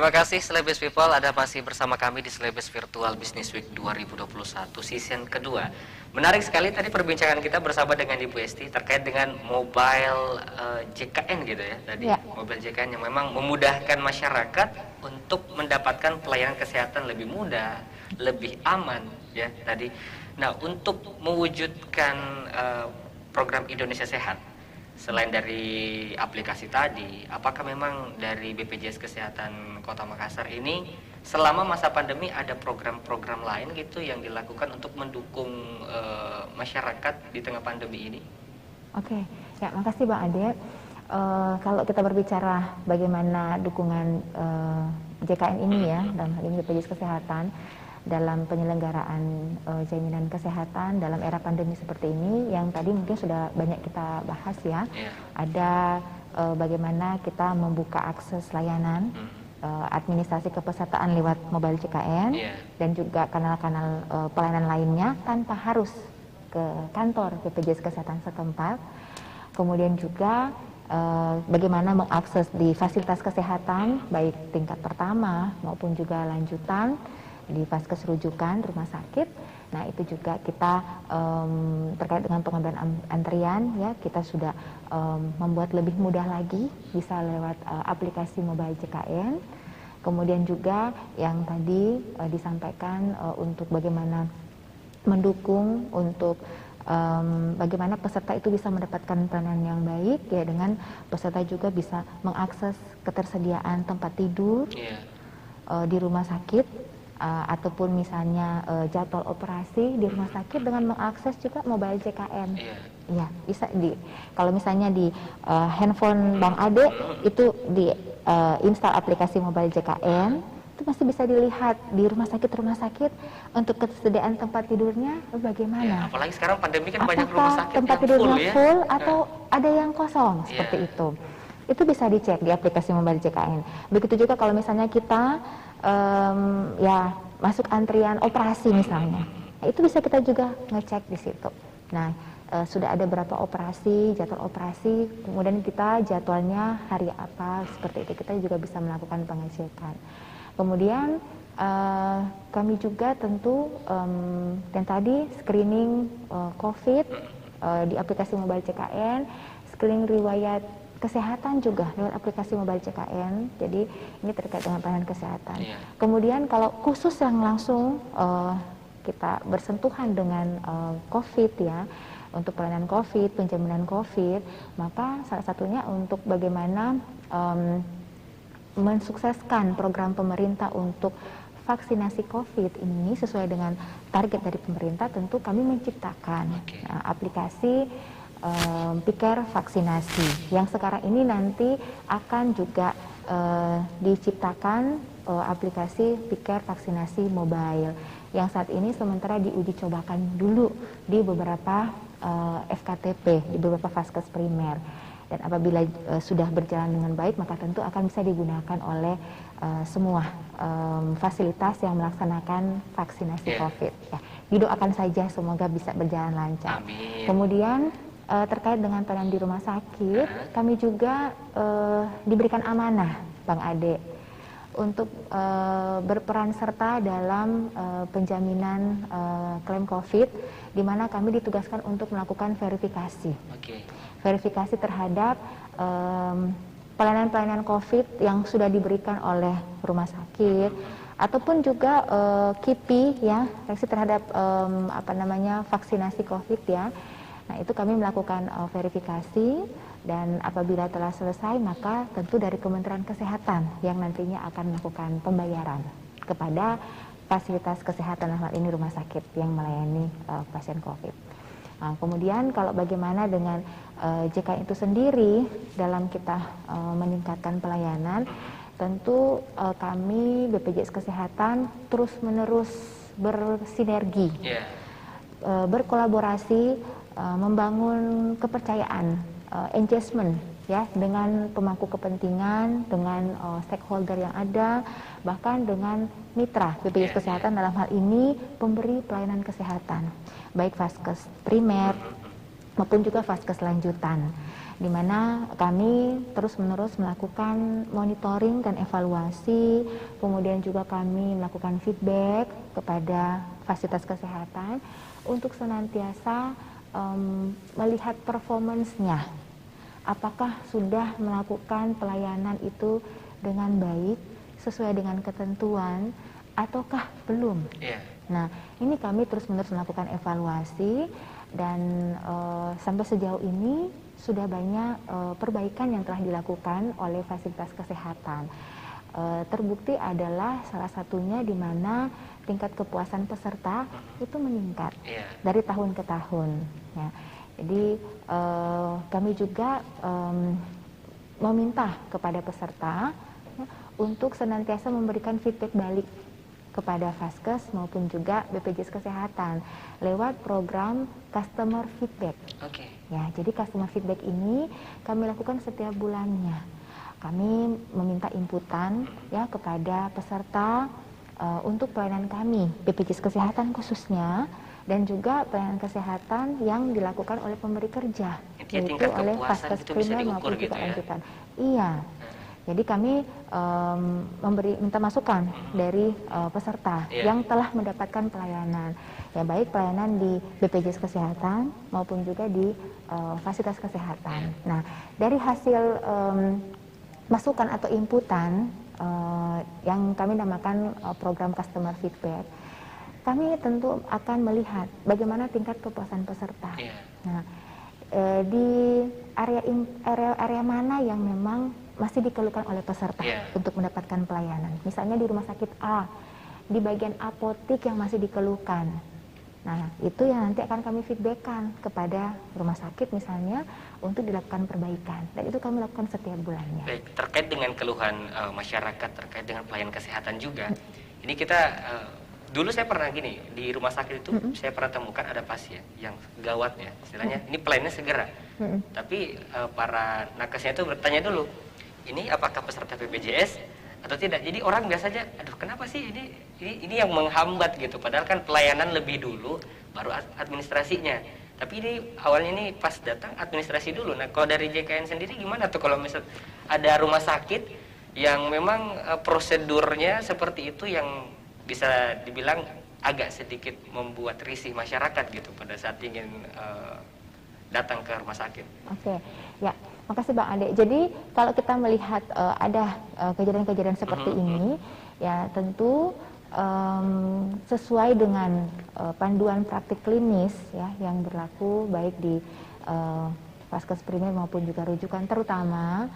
Terima kasih Celebes People, ada masih bersama kami di Celebes Virtual Business Week 2021 season kedua. Menarik sekali tadi perbincangan kita bersama dengan Ibu Esti terkait dengan mobile JKN gitu ya tadi. Ya. Mobile JKN yang memang memudahkan masyarakat untuk mendapatkan pelayanan kesehatan lebih mudah, lebih aman ya tadi. Nah, untuk mewujudkan program Indonesia Sehat, selain dari aplikasi tadi, apakah memang dari BPJS Kesehatan Kota Makassar ini selama masa pandemi ada program-program lain gitu yang dilakukan untuk mendukung masyarakat di tengah pandemi ini? Oke, ya makasih Bang Ade. Kalau kita berbicara bagaimana dukungan JKN ini ya, dalam hal ini BPJS Kesehatan, dalam penyelenggaraan jaminan kesehatan dalam era pandemi seperti ini, yang tadi mungkin sudah banyak kita bahas ya. Ada bagaimana kita membuka akses layanan administrasi kepesertaan lewat mobile JKN dan juga kanal-kanal pelayanan lainnya tanpa harus ke kantor BPJS Kesehatan setempat. Kemudian juga bagaimana mengakses di fasilitas kesehatan baik tingkat pertama maupun juga lanjutan di vaskes rujukan rumah sakit. Nah, itu juga kita terkait dengan pengambilan antrian ya, kita sudah membuat lebih mudah lagi bisa lewat aplikasi mobile JKN. Kemudian juga yang tadi disampaikan untuk bagaimana mendukung untuk bagaimana peserta itu bisa mendapatkan pelayanan yang baik ya, dengan peserta juga bisa mengakses ketersediaan tempat tidur di rumah sakit, ataupun misalnya jadwal operasi di rumah sakit dengan mengakses juga mobile JKN. Ya, bisa kalau misalnya di handphone Bang Ade itu di install aplikasi mobile JKN, itu masih bisa dilihat di rumah sakit untuk ketersediaan tempat tidurnya bagaimana. Ya, apalagi sekarang pandemi kan banyak Apakah rumah sakit tempat yang tidurnya full ya? atau ada yang kosong seperti itu. Itu bisa dicek di aplikasi mobile JKN. Begitu juga kalau misalnya kita ya masuk antrian operasi misalnya, nah, itu bisa kita juga ngecek di situ. Nah, sudah ada berapa operasi, jadwal operasi, kemudian kita jadwalnya hari apa, seperti itu kita juga bisa melakukan pengecekan. Kemudian kami juga tentu dan tadi screening COVID di aplikasi mobile JKN, screening riwayat kesehatan juga lewat aplikasi mobile JKN. Jadi ini terkait dengan pelayanan kesehatan. Kemudian kalau khusus yang langsung kita bersentuhan dengan COVID ya, untuk pelayanan COVID, penjaminan COVID, maka salah satunya untuk bagaimana mensukseskan program pemerintah untuk vaksinasi COVID ini sesuai dengan target dari pemerintah, tentu kami menciptakan aplikasi Piker vaksinasi yang sekarang ini nanti akan juga diciptakan aplikasi Piker vaksinasi mobile yang saat ini sementara diuji cobakan dulu di beberapa FKTP, di beberapa vaskes primer, dan apabila sudah berjalan dengan baik maka tentu akan bisa digunakan oleh semua fasilitas yang melaksanakan vaksinasi COVID ya. Didoakan saja semoga bisa berjalan lancar. Amin. Kemudian terkait dengan pelayanan di rumah sakit, kami juga diberikan amanah, Bang Ade, untuk berperan serta dalam penjaminan klaim COVID, di mana kami ditugaskan untuk melakukan verifikasi. Verifikasi terhadap pelayanan-pelayanan COVID yang sudah diberikan oleh rumah sakit, ataupun juga KIPI ya, reaksi terhadap vaksinasi COVID ya. Nah, itu kami melakukan verifikasi, dan apabila telah selesai maka tentu dari Kementerian Kesehatan yang nantinya akan melakukan pembayaran kepada fasilitas kesehatan, dalam hal ini rumah sakit yang melayani pasien COVID. Nah, kemudian kalau bagaimana dengan JKN itu sendiri dalam kita meningkatkan pelayanan, tentu kami BPJS Kesehatan terus-menerus bersinergi, berkolaborasi, membangun kepercayaan, engagement ya, dengan pemangku kepentingan, dengan stakeholder yang ada, bahkan dengan mitra BPJS Kesehatan dalam hal ini pemberi pelayanan kesehatan, baik vaskes primer maupun juga vaskes lanjutan. di mana kami terus-menerus melakukan monitoring dan evaluasi, kemudian juga kami melakukan feedback kepada fasilitas kesehatan untuk senantiasa melihat performance-nya. Apakah sudah melakukan pelayanan itu dengan baik, sesuai dengan ketentuan, ataukah belum? Nah, ini kami terus-menerus melakukan evaluasi dan sampai sejauh ini sudah banyak perbaikan yang telah dilakukan oleh fasilitas kesehatan. Terbukti adalah salah satunya di mana tingkat kepuasan peserta itu meningkat dari tahun ke tahun. Ya. Jadi kami juga meminta kepada peserta ya, untuk senantiasa memberikan feedback balik kepada Vaskes maupun juga BPJS Kesehatan lewat program Customer Feedback. Ya, jadi Customer Feedback ini kami lakukan setiap bulannya. Kami meminta inputan ya kepada peserta untuk pelayanan kami, BPJS Kesehatan khususnya, dan juga pelayanan kesehatan yang dilakukan oleh pemberi kerja, yaitu oleh Vaskes primer maupun juga lanjutan. Iya, jadi kami minta masukan dari peserta yang telah mendapatkan pelayanan, ya baik pelayanan di BPJS Kesehatan maupun juga di fasilitas kesehatan. Nah, dari hasil masukan atau inputan yang kami namakan program Customer Feedback, kami tentu akan melihat bagaimana tingkat kepuasan peserta. Nah, di area mana yang memang masih dikeluhkan oleh peserta untuk mendapatkan pelayanan. Misalnya di rumah sakit A, di bagian apotik yang masih dikeluhkan. Nah, itu yang nanti akan kami feedbackkan kepada rumah sakit misalnya untuk dilakukan perbaikan. Dan itu kami lakukan setiap bulannya. Baik, terkait dengan keluhan masyarakat terkait dengan pelayanan kesehatan juga. Ini kita dulu saya pernah gini, di rumah sakit itu saya pernah temukan ada pasien yang gawat ya, istilahnya ini pelayanannya segera. Tapi para nakesnya itu bertanya dulu, ini apakah peserta BPJS atau tidak. Jadi orang biasanya, aduh kenapa sih ini yang menghambat gitu. Padahal kan pelayanan lebih dulu, baru administrasinya. Tapi ini awalnya ini pas datang administrasi dulu. Nah kalau dari JKN sendiri gimana tuh kalau misal ada rumah sakit yang memang prosedurnya seperti itu yang bisa dibilang agak sedikit membuat risih masyarakat gitu pada saat ingin datang ke rumah sakit. Oke, ya. Makasih Bang Ade. Jadi kalau kita melihat ada kejadian-kejadian seperti ini, ya tentu sesuai dengan panduan praktik klinis ya yang berlaku baik di Vaskes primer maupun juga rujukan, terutama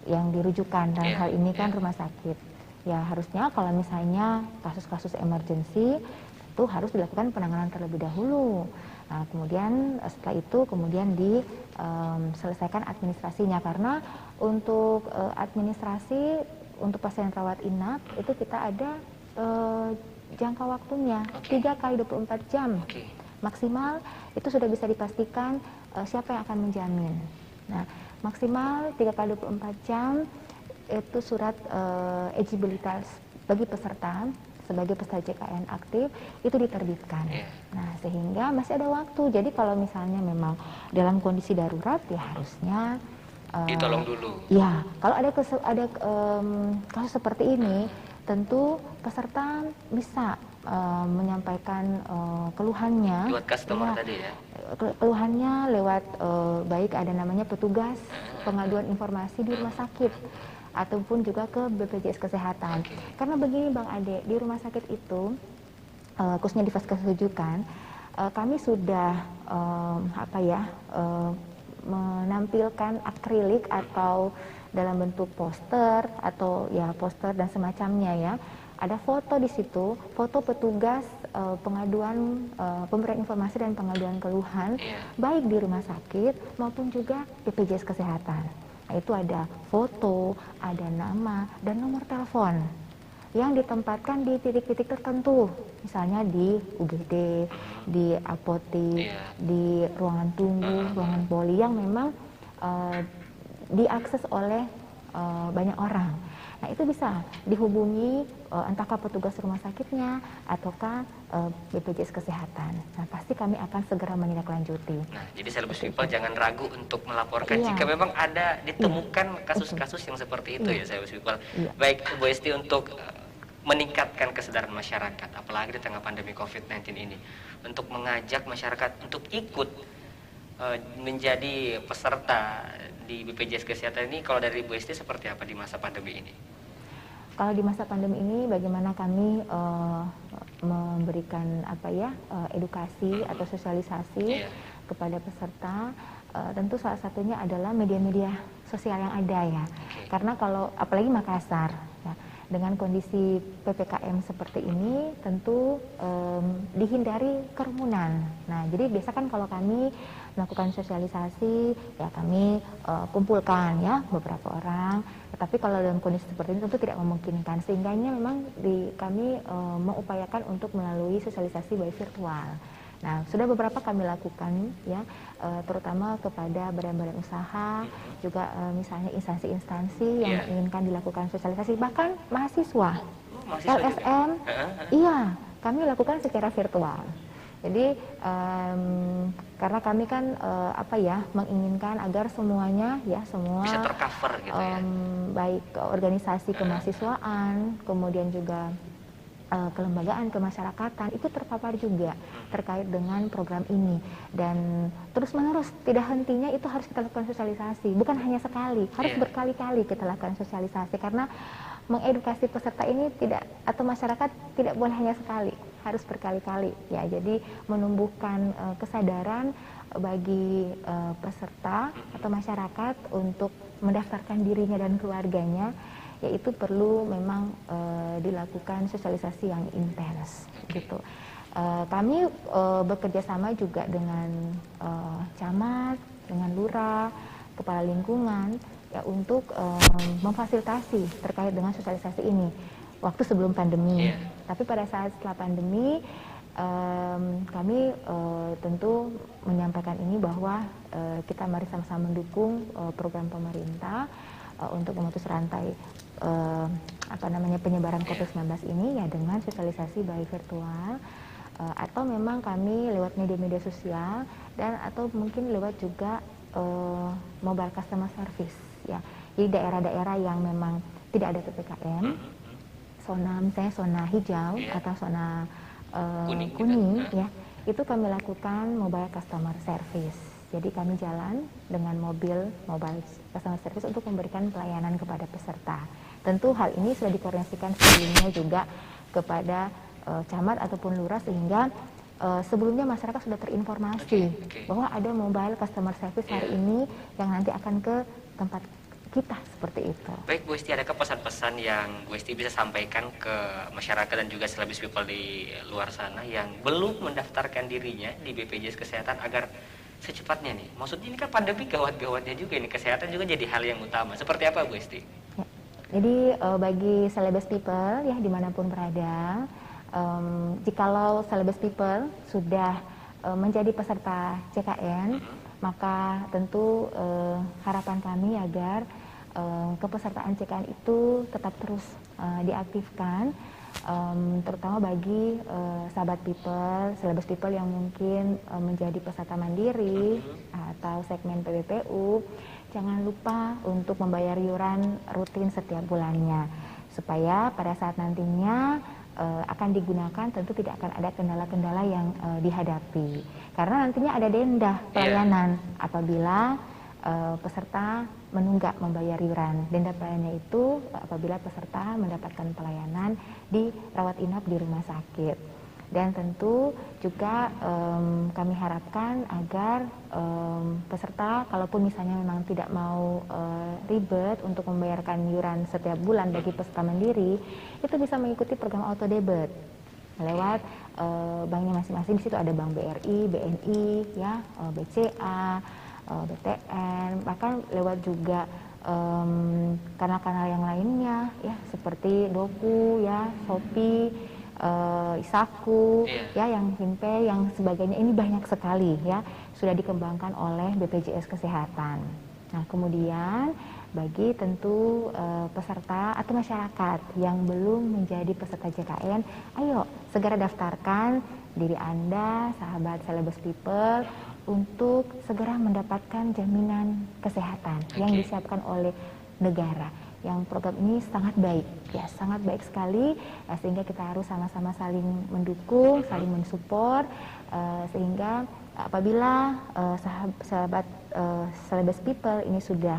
yang dirujukan dalam hal ini kan rumah sakit. Ya harusnya kalau misalnya kasus-kasus emergensi itu harus dilakukan penanganan terlebih dahulu. Nah, kemudian setelah itu kemudian diselesaikan administrasinya, karena untuk administrasi untuk pasien rawat inap itu kita ada jangka waktunya 3 kali 24 jam maksimal, itu sudah bisa dipastikan siapa yang akan menjamin. Nah, maksimal 3 kali 24 jam itu surat eligibilitas bagi peserta sebagai peserta JKN aktif itu diterbitkan. Nah, sehingga masih ada waktu. Jadi kalau misalnya memang dalam kondisi darurat ya harusnya ditolong dulu. Ya, kalau ada kasus seperti ini, tentu peserta bisa menyampaikan keluhannya lewat customer tadi ya. Keluhannya lewat baik ada namanya petugas pengaduan informasi di rumah sakit ataupun juga ke BPJS Kesehatan. Karena begini Bang Ade, di rumah sakit itu khususnya di Vaskes rujukan, kami sudah menampilkan akrilik atau dalam bentuk poster atau ya poster dan semacamnya ya. Ada foto di situ, foto petugas pengaduan pemberian informasi dan pengaduan keluhan baik di rumah sakit maupun juga BPJS Kesehatan. Nah, itu ada foto, ada nama dan nomor telepon yang ditempatkan di titik-titik tertentu, misalnya di UGD, di apotik, di ruangan tunggu, ruangan poli yang memang diakses oleh banyak orang. Nah, itu bisa dihubungi entahkah petugas rumah sakitnya ataukah BPJS Kesehatan. Nah, pasti kami akan segera menindaklanjuti. Nah, jadi Celebrity People jangan ragu untuk melaporkan Iya. jika memang ada ditemukan Iya, kasus-kasus yang seperti itu iya. ya Celebrity People. Iya. Baik Bu Esti, untuk meningkatkan kesadaran masyarakat, apalagi di tengah pandemi COVID-19 ini, untuk mengajak masyarakat untuk ikut menjadi peserta di BPJS Kesehatan ini, kalau dari Bu Esti seperti apa di masa pandemi ini? Kalau di masa pandemi ini, bagaimana kami memberikan edukasi atau sosialisasi kepada peserta? Tentu salah satunya adalah media-media sosial yang ada ya. Karena kalau apalagi Makassar, ya, dengan kondisi PPKM seperti ini, tentu dihindari kerumunan. Nah, jadi biasa kan kalau kami melakukan sosialisasi, ya kami kumpulkan ya beberapa orang. Tetapi kalau dalam kondisi seperti ini tentu tidak memungkinkan, sehingganya memang kami mengupayakan untuk melalui sosialisasi by virtual. Nah, sudah beberapa kami lakukan ya, terutama kepada badan-badan usaha, juga misalnya instansi-instansi yang menginginkan dilakukan sosialisasi, bahkan mahasiswa, LSM, iya, kami lakukan secara virtual. Jadi karena kami kan menginginkan agar semuanya ya semua bisa tercover gitu ya. Baik organisasi kemahasiswaan, kemudian juga kelembagaan kemasyarakatan itu terpapar juga terkait dengan program ini, dan terus-menerus tidak hentinya itu harus kita lakukan sosialisasi, bukan hanya sekali, harus berkali-kali kita lakukan sosialisasi, karena mengedukasi peserta ini tidak, atau masyarakat tidak boleh hanya sekali, harus berkali-kali ya. Jadi menumbuhkan kesadaran bagi peserta atau masyarakat untuk mendaftarkan dirinya dan keluarganya, yaitu perlu memang dilakukan sosialisasi yang intens gitu. Kami bekerja sama juga dengan camat, dengan lurah, kepala lingkungan ya, untuk memfasilitasi terkait dengan sosialisasi ini waktu sebelum pandemi. Tapi pada saat setelah pandemi kami tentu menyampaikan ini bahwa kita mari sama-sama mendukung program pemerintah untuk memutus rantai penyebaran COVID-19 ini ya, dengan sosialisasi baik virtual atau memang kami lewat media-media sosial, dan atau mungkin lewat juga mobile customer service ya. Di daerah-daerah yang memang tidak ada PPKM, misalnya zona hijau atau zona kuning ya, itu kami lakukan mobile customer service. Jadi kami jalan dengan mobile customer service untuk memberikan pelayanan kepada peserta. Tentu hal ini sudah dikoordinasikan sebelumnya juga kepada camat ataupun lurah, sehingga sebelumnya masyarakat sudah terinformasi bahwa ada mobile customer service hari ini yang nanti akan ke tempat kita, seperti itu. Baik Bu Esti, adakah pesan-pesan yang Bu Esti bisa sampaikan ke masyarakat dan juga Celebrity People di luar sana yang belum mendaftarkan dirinya di BPJS Kesehatan agar secepatnya nih? Maksudnya ini kan pandemi gawat-gawatnya juga, ini kesehatan juga jadi hal yang utama. Seperti apa Bu Esti? Ya. Jadi bagi Celebrity People ya dimanapun berada, jikalau Celebrity People sudah menjadi peserta CKN, maka tentu harapan kami agar kepesertaan CKN itu tetap terus diaktifkan, terutama bagi sahabat people, Celebrity People yang mungkin menjadi peserta mandiri atau segmen PBPU. Jangan lupa untuk membayar iuran rutin setiap bulannya, supaya pada saat nantinya akan digunakan tentu tidak akan ada kendala-kendala yang dihadapi, karena nantinya ada denda pelayanan apabila peserta menunggak membayar iuran. Denda pelayanannya itu apabila peserta mendapatkan pelayanan di rawat inap di rumah sakit. Dan tentu juga kami harapkan agar peserta, kalaupun misalnya memang tidak mau ribet untuk membayarkan iuran setiap bulan bagi peserta mandiri, itu bisa mengikuti program auto debit lewat banknya masing-masing. Di situ ada Bank BRI, BNI, ya, BCA, BTN, bahkan lewat juga kanal-kanal yang lainnya ya, seperti Doku ya, Shopee, Isaku ya, yang Himpe, yang sebagainya. Ini banyak sekali ya, sudah dikembangkan oleh BPJS Kesehatan. Nah, kemudian bagi tentu peserta atau masyarakat yang belum menjadi peserta JKN, ayo segera daftarkan diri Anda, sahabat Celebes People, untuk segera mendapatkan jaminan kesehatan yang disiapkan oleh negara. Yang program ini sangat baik, ya sangat baik sekali, sehingga kita harus sama-sama saling mendukung, saling mensupport, sehingga apabila sahabat Celebes People ini sudah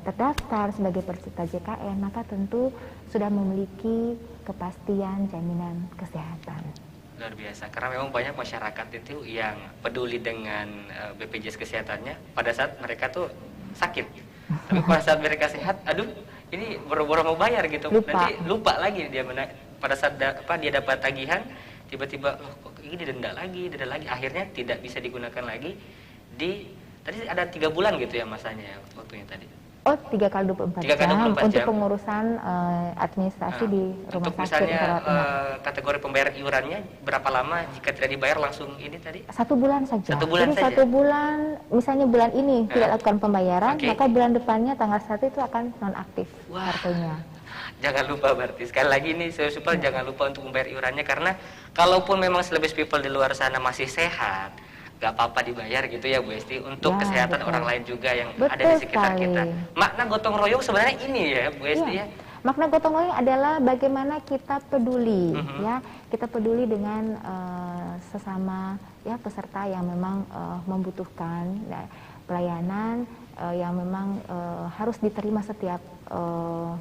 terdaftar sebagai peserta JKN, maka tentu sudah memiliki kepastian jaminan kesehatan. Luar biasa, karena memang banyak masyarakat itu yang peduli dengan BPJS kesehatannya pada saat mereka tuh sakit. Tapi pada saat mereka sehat, aduh ini boro-boro mau bayar gitu, nanti lupa lagi dia pada saat dia dapat tagihan, tiba-tiba kok ini denda lagi, akhirnya tidak bisa digunakan lagi. Tadi ada 3 bulan gitu ya masanya waktunya tadi. Oh, 3 kali 24 jam untuk pengurusan administrasi di rumah untuk sakit. Misalnya kategori pembayaran iurannya berapa lama jika tidak dibayar langsung ini tadi? 1 bulan saja. 1 bulan Jadi saja. 1 bulan, misalnya bulan ini tidak lakukan pembayaran, maka bulan depannya tanggal 1 itu akan nonaktif kartunya. Jangan lupa berarti sekali lagi ini saya support jangan lupa untuk membayar iurannya, karena kalaupun memang Celebes People di luar sana masih sehat, gak apa-apa dibayar gitu ya Bu Esti, untuk kesehatan orang lain juga yang ada di sekitar kita. Makna gotong royong sebenarnya ini ya Bu Esti ya. Makna gotong royong adalah bagaimana kita peduli, ya kita peduli dengan sesama ya peserta yang memang membutuhkan pelayanan yang memang harus diterima setiap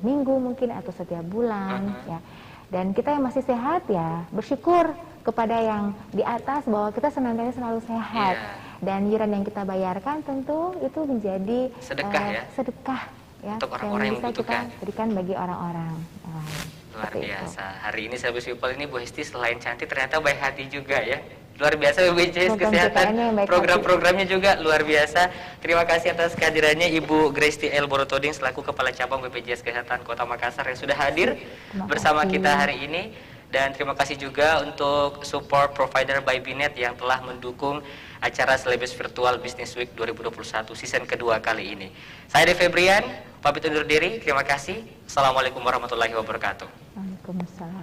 minggu mungkin atau setiap bulan ya. Dan kita yang masih sehat ya bersyukur kepada yang di atas bahwa kita senantiasa selalu sehat, dan iuran yang kita bayarkan tentu itu menjadi sedekah ya untuk orang-orang yang bisa membutuhkan. kita berikan bagi orang-orang luar biasa. Hari ini Celebes People ini Bu Esti selain cantik ternyata baik hati juga ya. Luar biasa BPJS Kesehatan, program-programnya juga luar biasa. Terima kasih atas kehadirannya Ibu Gresti L. Borotoding selaku Kepala Cabang BPJS Kesehatan Kota Makassar yang sudah hadir bersama kita hari ini. Dan terima kasih juga untuk support provider by Binet yang telah mendukung acara Celebes Virtual Business Week 2021 season kedua kali ini. Saya Dev Febrian, pamit undur diri. Terima kasih. Assalamualaikum warahmatullahi wabarakatuh. Waalaikumsalam.